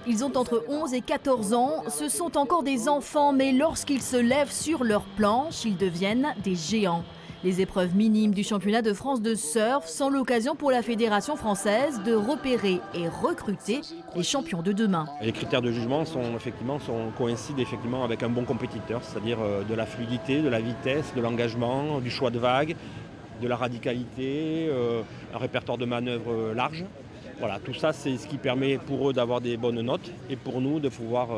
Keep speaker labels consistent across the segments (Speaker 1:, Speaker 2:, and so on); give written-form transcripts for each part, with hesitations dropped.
Speaker 1: Ils ont entre 11 et 14 ans, ce sont encore des enfants, mais lorsqu'ils se lèvent sur leur planche, ils deviennent des géants. Les épreuves minimes du championnat de France de surf sont l'occasion pour la Fédération française de repérer et recruter les champions de demain.
Speaker 2: Les critères de jugement coïncident effectivement avec un bon compétiteur, c'est-à-dire de la fluidité, de la vitesse, de l'engagement, du choix de vagues, de la radicalité, un répertoire de manœuvres large. Voilà, tout ça, c'est ce qui permet pour eux d'avoir des bonnes notes et pour nous de pouvoir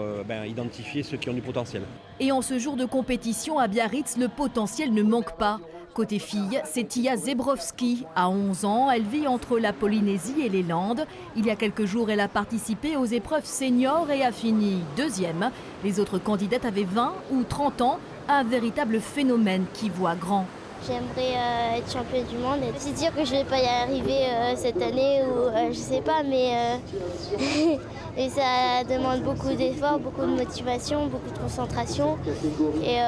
Speaker 2: identifier ceux qui ont du potentiel.
Speaker 1: Et en ce jour de compétition à Biarritz, le potentiel ne manque pas. Côté fille, c'est Tia Zebrowski. À 11 ans, elle vit entre la Polynésie et les Landes. Il y a quelques jours, elle a participé aux épreuves seniors et a fini deuxième. Les autres candidates avaient 20 ou 30 ans. Un véritable phénomène qui voit grand.
Speaker 3: J'aimerais être championne du monde. C'est dire que je ne vais pas y arriver cette année ou je sais pas, mais et ça demande beaucoup d'efforts, beaucoup de motivation, beaucoup de concentration. Et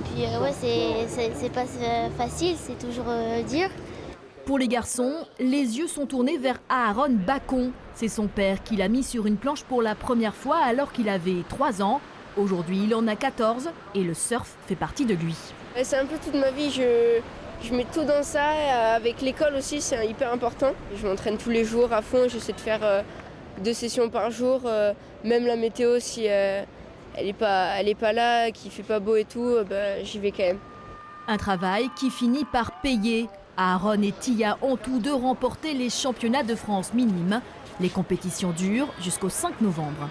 Speaker 3: puis c'est pas facile, c'est toujours dur.
Speaker 1: Pour les garçons, les yeux sont tournés vers Aaron Bacon. C'est son père qui l'a mis sur une planche pour la première fois alors qu'il avait 3 ans. Aujourd'hui, il en a 14 et le surf fait partie de lui.
Speaker 4: C'est un peu toute ma vie, je mets tout dans ça, avec l'école aussi c'est hyper important. Je m'entraîne tous les jours à fond, j'essaie de faire 2 sessions par jour, même la météo si elle est pas là, qu'il fait pas beau et tout, j'y vais quand même.
Speaker 1: Un travail qui finit par payer. Aaron et Tia ont tous deux remporté les championnats de France minimes. Les compétitions durent jusqu'au 5 novembre.